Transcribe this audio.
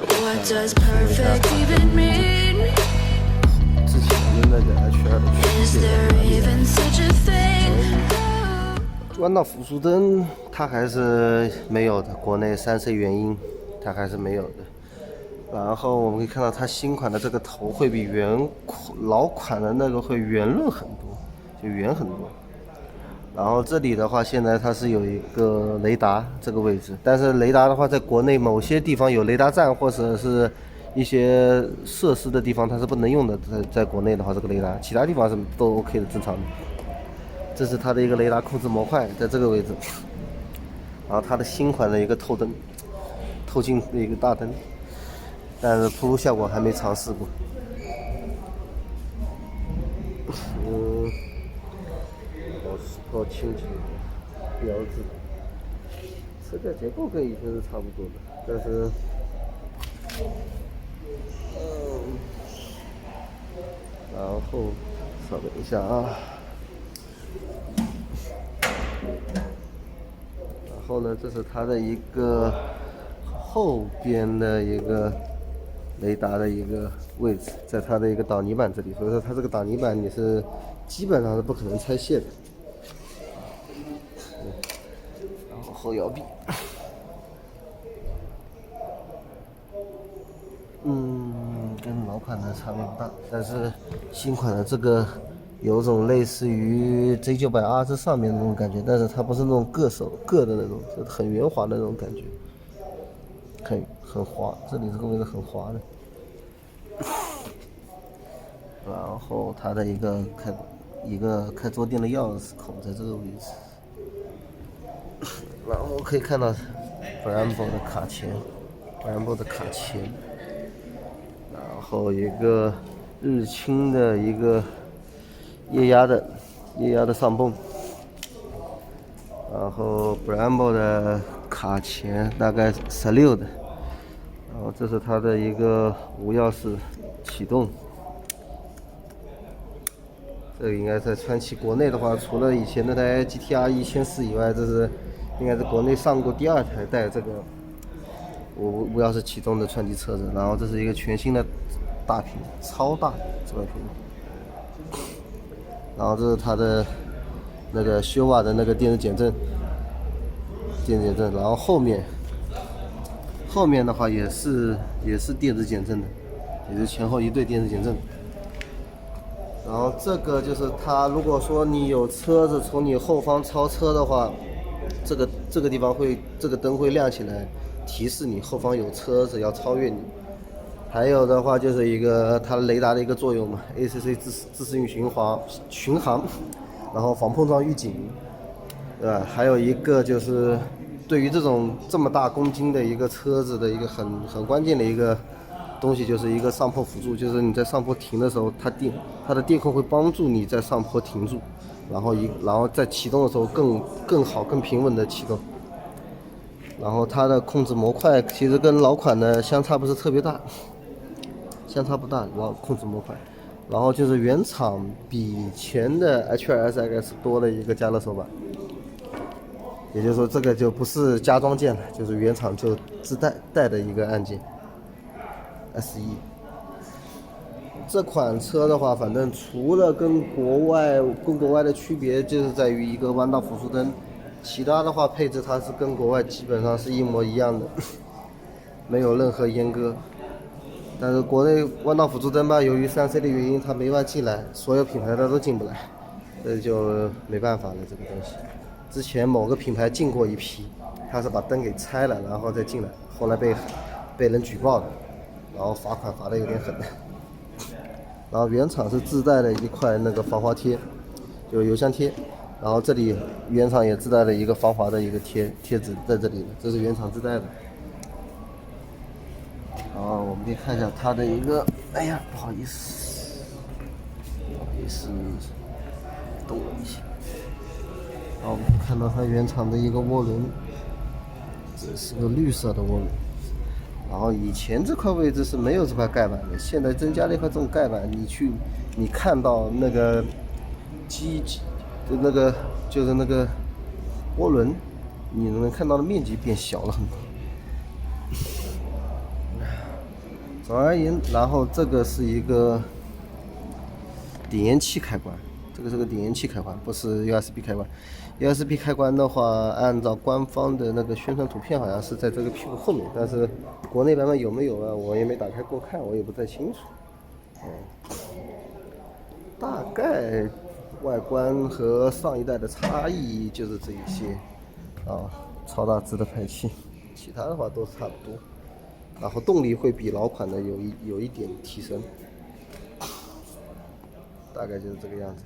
What does perfect even mean? 之前的那个 H2 的 Is 区别 there 在哪里 even such a thing? 弯道辅助灯它还是没有的，国内3C 原因它还是没有的。然后我们可以看到它新款的这个头会比老款的那个会圆润很多，就圆很多。然后这里的话，现在它是有一个雷达这个位置，但是雷达的话，在国内某些地方有雷达站或者是一些设施的地方它是不能用的，在国内的话这个雷达，其他地方是都 OK 的，正常的。这是它的一个雷达控制模块，在这个位置。然后它的新款的一个透灯，透镜的一个大灯，但是铺路效果还没尝试过。好清楚的标志，车架结构跟以前是差不多的，但是，然后稍等一下啊。然后呢，这是它的一个后边的一个雷达的一个位置，在它的一个挡泥板这里，所以说它这个挡泥板你是基本上是不可能拆卸的。然后后摇臂，跟老款的差别不大，但是新款的这个有种类似于 J900R 这上面那种感觉，但是它不是那种硌的那种，就很圆滑的那种感觉，很滑，这里这个位置很滑的。然后它的一个开桌垫的钥匙孔在这个位置。然后可以看到 Brembo 的卡钳，然后一个日清的一个液压的上泵，然后 Brembo 的卡钳大概16的，然后这是它的一个无钥匙启动。这个应该在川崎国内的话，除了以前那台 GTR 1400以外，这是应该是国内上过第2台带这个无钥匙启动的川崎车子。然后这是一个全新的大屏，超大这个屏。然后这是它的那个修瓦的那个电子减震，然后后面的话也是电子减震的，也是前后一对电子减震。然后这个就是它，如果说你有车子从你后方超车的话，这个地方这个灯会亮起来，提示你后方有车子要超越你。还有的话就是一个它雷达的一个作用嘛 ，ACC 自适应巡航，然后防碰撞预警，还有一个就是对于这么大公斤的一个车子的一个很关键的一个东西，就是一个上坡辅助，就是你在上坡停的时候，它的电控会帮助你在上坡停住，然后在启动的时候更好更平稳的启动。然后它的控制模块其实跟老款的相差不是特别大，控制模块。然后就是原厂比前的 H2SX 多了一个加热手把，也就是说这个就不是加装件了，就是原厂就自带的一个按键。SE 这款车的话，反正除了跟国外的区别就是在于一个弯道辅助灯，其他的话配置它是跟国外基本上是一模一样的，没有任何阉割。但是国内弯道辅助灯吧，由于3C 的原因，它没法进来，所有品牌的都进不来，这就没办法了这个东西。之前某个品牌进过一批，他是把灯给拆了，然后再进来，后来被人举报的。然后罚款罚的有点狠，然后原厂是自带的一块那个防滑贴，就油箱贴，然后这里原厂也自带了一个防滑的一个贴纸在这里的，这是原厂自带的。然后我们可以看一下它的一个，哎呀，不好意思，动了一下。然后我们看到它原厂的一个涡轮，这是个绿色的涡轮。然后以前这块位置是没有这块盖板的，现在增加了一块这种盖板，你看到那个就是那个涡轮，你能看到的面积变小了很多。总而言之，然后这个是一个点烟器开关，这个是个点烟器开关，不是 USB 开关。USB 开关的话，按照官方的那个宣传图片，好像是在这个屁股后面，但是国内版本有没有啊？我也没打开过看，我也不太清楚。大概外观和上一代的差异就是这一些啊，超大只的排气，其他的话都是差不多。然后动力会比老款的有一点提升，大概就是这个样子。